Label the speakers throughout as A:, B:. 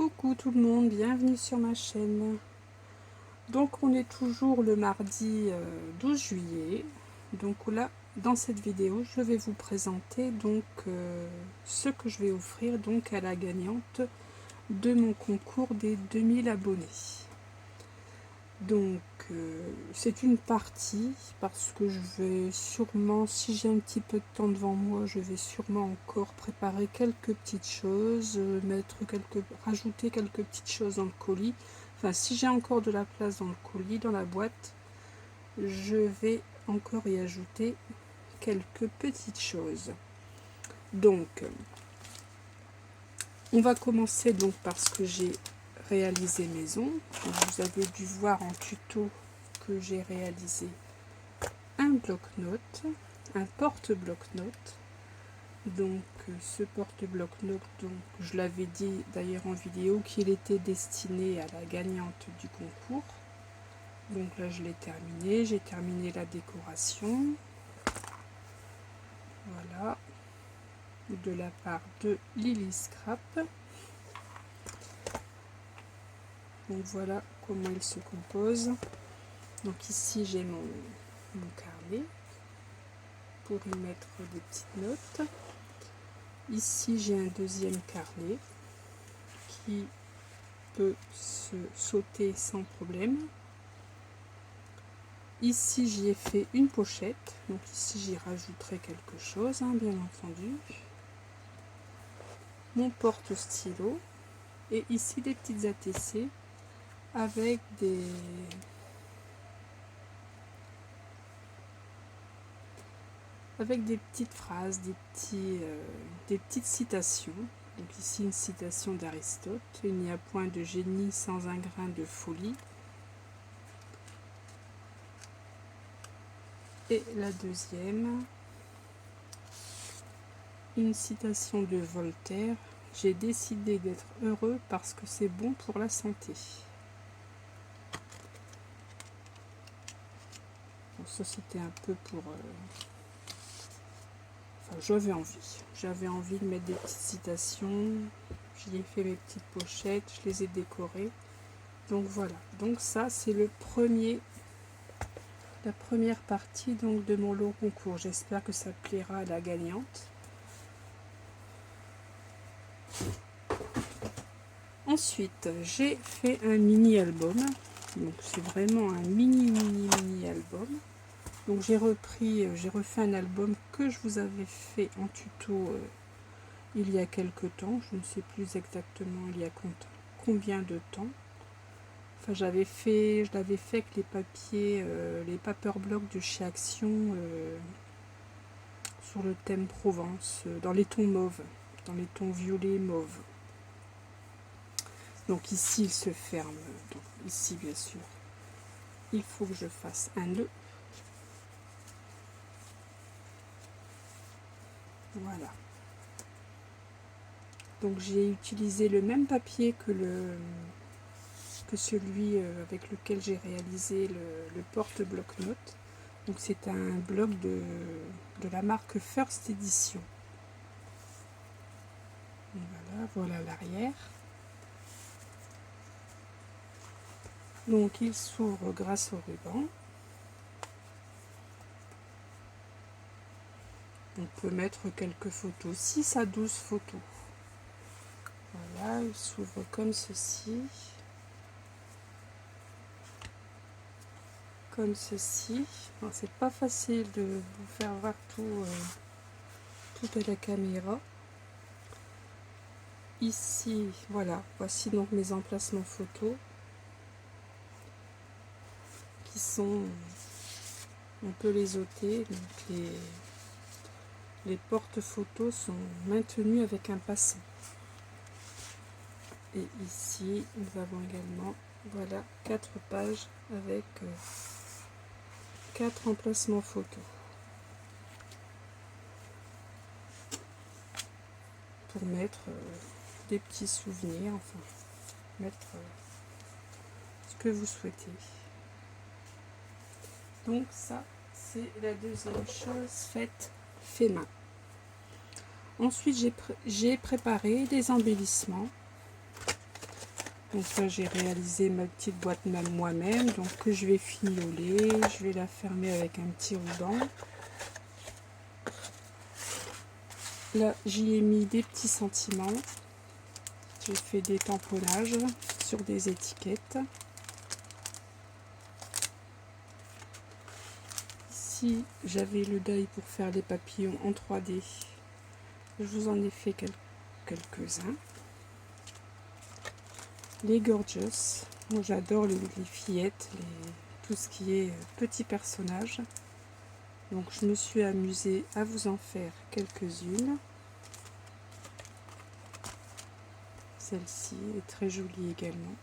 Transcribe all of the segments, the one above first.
A: Coucou tout le monde, bienvenue sur ma chaîne. Donc on est toujours le mardi 12 juillet. Donc là, dans cette vidéo, je vais vous présenter donc ce que je vais offrir donc à la gagnante de mon concours des 2000 abonnés. Donc c'est une partie parce que je vais sûrement, si j'ai un petit peu de temps devant moi, je vais sûrement encore préparer quelques petites choses, rajouter quelques petites choses dans le colis. Enfin, si j'ai encore de la place dans le colis, dans la boîte, je vais encore y ajouter quelques petites choses. Donc on va commencer donc par ce que j'ai réalisé maison. Vous avez dû voir en tuto que j'ai réalisé un bloc-notes, un porte-bloc-notes. Donc ce porte-bloc-notes, donc je l'avais dit d'ailleurs en vidéo qu'il était destiné à la gagnante du concours. Donc là je l'ai terminé, j'ai terminé la décoration. Voilà, de la part de Lily Scrap. Donc voilà comment il se compose. Donc ici j'ai mon carnet pour y mettre des petites notes. Ici j'ai un deuxième carnet qui peut se sauter sans problème. Ici j'y ai fait une pochette, donc ici j'y rajouterai quelque chose, hein, bien entendu. Mon porte-stylo et ici des petites ATC avec des petites phrases, des petites citations. Donc ici une citation d'Aristote: il n'y a point de génie sans un grain de folie. Et la deuxième, une citation de Voltaire: j'ai décidé d'être heureux parce que c'est bon pour la santé. Bon, ça c'était un peu pour... J'avais envie de mettre des petites citations. J'y ai fait mes petites pochettes, je les ai décorées. Donc voilà, donc ça c'est la première partie donc de mon lot concours. J'espère que ça plaira à la gagnante. Ensuite, j'ai fait un mini album. Donc c'est vraiment un mini album. Donc j'ai refait un album que je vous avais fait en tuto il y a quelque temps. Je ne sais plus exactement il y a combien de temps. Enfin, je l'avais fait avec les papiers, les paper blocks de chez Action sur le thème Provence, dans les tons mauves, dans les tons violet mauve. Donc ici il se ferme. Donc ici bien sûr, il faut que je fasse un nœud. Voilà. Donc j'ai utilisé le même papier que celui avec lequel j'ai réalisé le porte-bloc-notes. Donc c'est un bloc de la marque First Edition. Voilà l'arrière. Donc il s'ouvre grâce au ruban. On peut mettre quelques photos, 6 à 12 photos. Voilà, il s'ouvre comme ceci. Comme ceci. C'est pas facile de vous faire voir tout à la caméra. Ici, voilà, voici donc mes emplacements photos qui sont, on peut les ôter. Donc les porte-photos sont maintenus avec un passant. Et ici, nous avons également, voilà, 4 pages avec 4 emplacements photos. Pour mettre des petits souvenirs, enfin, mettre ce que vous souhaitez. Donc ça, c'est la deuxième chose faite fait main. Ensuite, j'ai préparé des embellissements. Donc là j'ai réalisé ma petite boîte moi-même, donc que je vais fignoler, je vais la fermer avec un petit ruban. Là j'y ai mis des petits sentiments, j'ai fait des tamponnages sur des étiquettes. Ici j'avais le die pour faire les papillons en 3D, je vous en ai fait quelques-uns. Les Gorgeous, moi j'adore les fillettes, tout ce qui est petits personnages. Donc je me suis amusée à vous en faire quelques-unes. Celle-ci est très jolie également.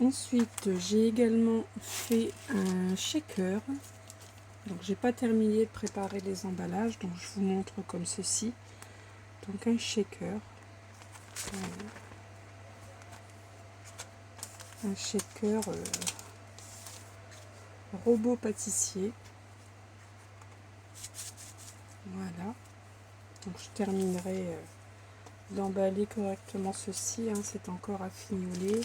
A: Ensuite j'ai également fait un shaker. Donc j'ai pas terminé de préparer les emballages, donc je vous montre comme ceci. Donc un shaker. Voilà. Un shaker robot pâtissier. Voilà. Donc je terminerai d'emballer correctement ceci, hein, c'est encore à fignoler.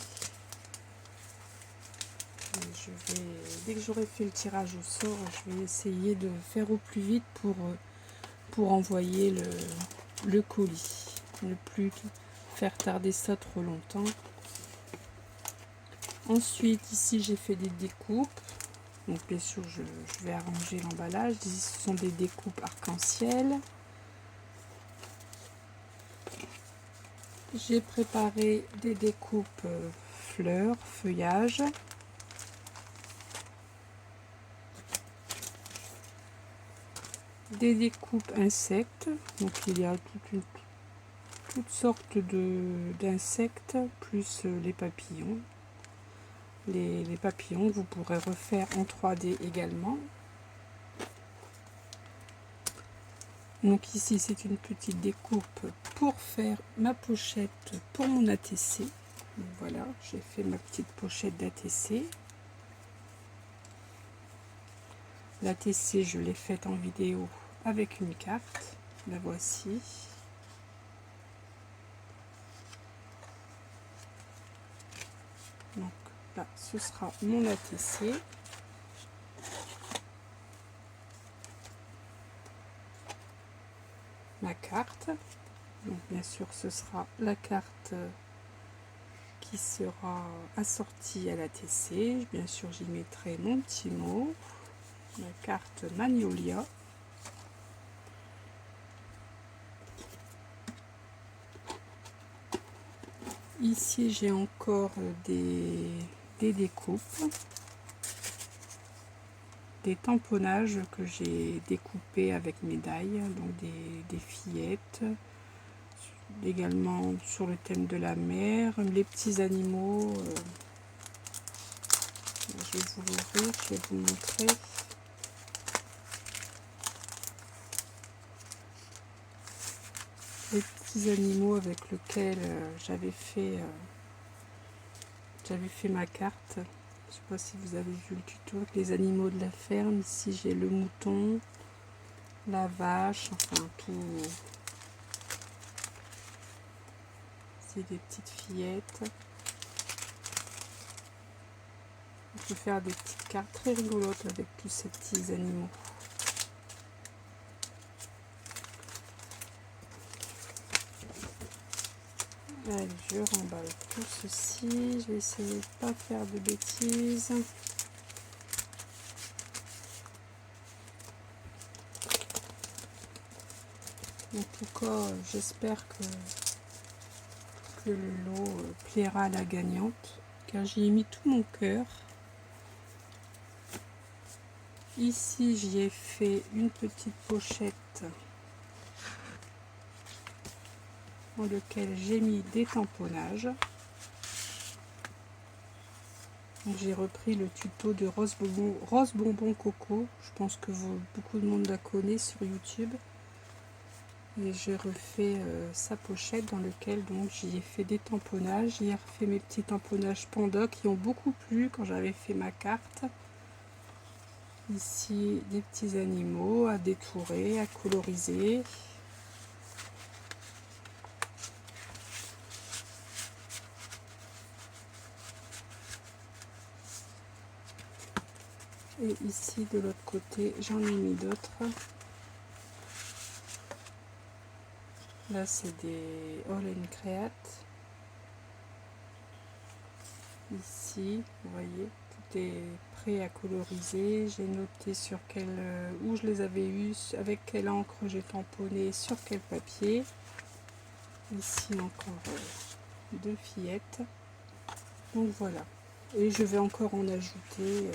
A: Et dès que j'aurai fait le tirage au sort, je vais essayer de faire au plus vite pour envoyer le colis. Ne plus faire tarder ça trop longtemps. Ensuite, ici j'ai fait des découpes. Donc bien sûr, je vais arranger l'emballage. Ici, ce sont des découpes arc-en-ciel. J'ai préparé des découpes fleurs, feuillages. Des découpes insectes. Donc il y a toutes sortes d'insectes, plus les papillons. Les papillons, vous pourrez refaire en 3D également. Donc ici, c'est une petite découpe pour faire ma pochette pour mon ATC. Donc voilà, j'ai fait ma petite pochette d'ATC. L'ATC, je l'ai faite en vidéo avec une carte. La voici. Donc là, ce sera mon ATC. Ma carte. Donc bien sûr, ce sera la carte qui sera assortie à l'ATC. Bien sûr, j'y mettrai mon petit mot. La carte Magnolia. Ici, j'ai encore des découpes, des tamponnages que j'ai découpés avec mes die, donc des fillettes, également sur le thème de la mer, les petits animaux. Je vais vous l'ouvrir, je vais vous montrer. Les petits animaux avec lesquels j'avais fait ma carte. Je ne sais pas si vous avez vu le tuto avec les animaux de la ferme. Ici j'ai le mouton, la vache, enfin tout. C'est des petites fillettes. On peut faire des petites cartes très rigolotes avec tous ces petits animaux. Allez, je remballe tout ceci. Je vais essayer de ne pas faire de bêtises. En tout cas, j'espère que le lot plaira à la gagnante, car j'y ai mis tout mon cœur. Ici, j'y ai fait une petite pochette dans laquelle j'ai mis des tamponnages. J'ai repris le tuto de Rose Bonbon Coco. Je pense que beaucoup de monde la connaît sur YouTube. Et j'ai refait sa pochette dans laquelle donc j'y ai fait des tamponnages. J'y ai refait mes petits tamponnages panda qui ont beaucoup plu quand j'avais fait ma carte. Ici des petits animaux à détourer, à coloriser. Et ici de l'autre côté j'en ai mis d'autres. Là c'est des All in Create. Ici vous voyez tout est prêt à coloriser. J'ai noté sur quel où je les avais eus, avec quelle encre j'ai tamponné, sur quel papier. Ici encore deux fillettes. Donc voilà, et je vais encore en ajouter.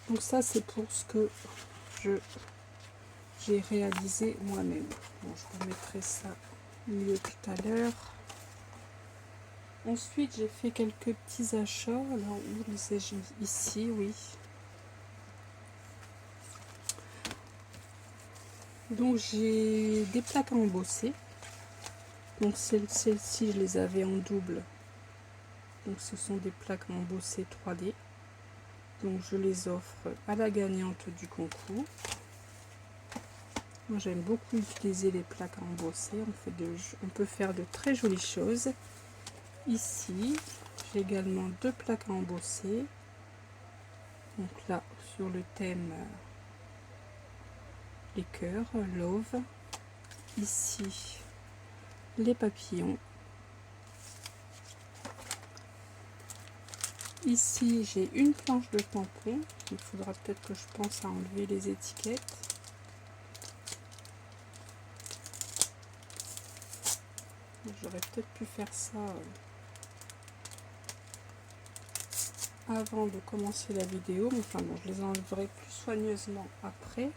A: Donc ça c'est pour ce que j'ai réalisé moi-même. Bon, je remettrai ça mieux tout à l'heure. Ensuite j'ai fait quelques petits achats. Alors où les ai-je mis? Ici, oui. Donc j'ai des plaques à embosser. Donc celles-ci je les avais en double. Donc ce sont des plaques à embosser 3D. Donc je les offre à la gagnante du concours. Moi j'aime beaucoup utiliser les plaques à embosser. On peut faire de très jolies choses. Ici j'ai également deux plaques à embosser. Donc là sur le thème les cœurs, love. Ici les papillons. Ici j'ai une planche de tampon. Il faudra peut-être que je pense à enlever les étiquettes. J'aurais peut-être pu faire ça avant de commencer la vidéo, mais enfin bon, je les enlèverai plus soigneusement après.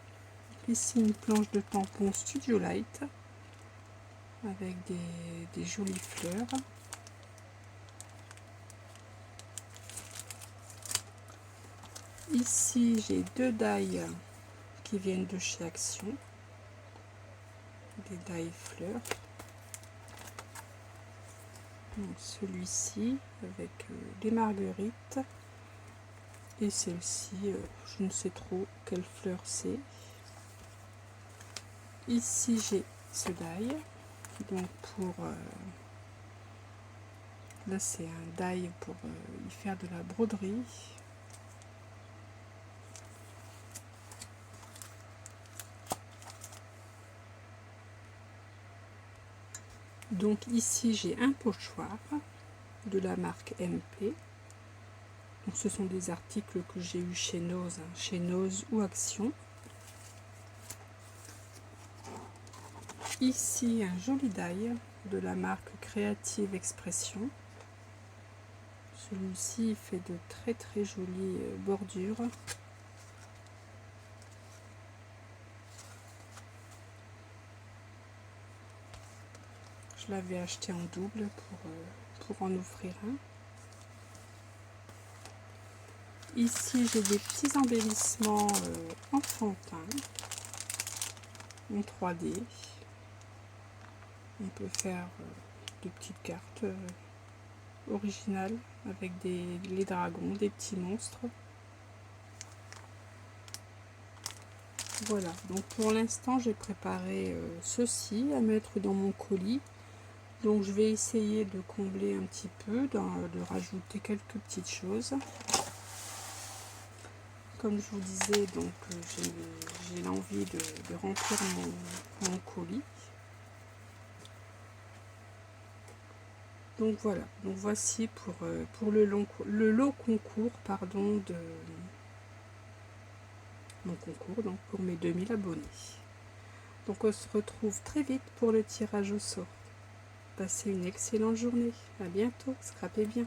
A: Ici une planche de tampon Studio Light avec des jolies fleurs. Ici j'ai deux die qui viennent de chez Action, des die fleurs. Donc celui-ci avec les marguerites, et celle-ci je ne sais trop quelle fleur c'est. Ici j'ai ce die, donc pour là c'est un die pour y faire de la broderie. Donc ici j'ai un pochoir de la marque MP. Donc ce sont des articles que j'ai eu chez Nose, chez Nose ou Action. Ici un joli die de la marque Creative Expression. Celui-ci fait de très jolies bordures. Je l'avais acheté en double pour en offrir un. Ici j'ai des petits embellissements enfantins en 3D. On peut faire de petites cartes originales avec les dragons, des petits monstres. Voilà, donc pour l'instant j'ai préparé ceci à mettre dans mon colis. Donc je vais essayer de combler un petit peu, de rajouter quelques petites choses. Comme je vous disais, donc j'ai l'envie de remplir mon colis. Donc voilà, donc voici pour le lot concours, pardon, de mon concours, donc pour mes 2000 abonnés. Donc on se retrouve très vite pour le tirage au sort. Passez une excellente journée. À bientôt. Scrapez bien.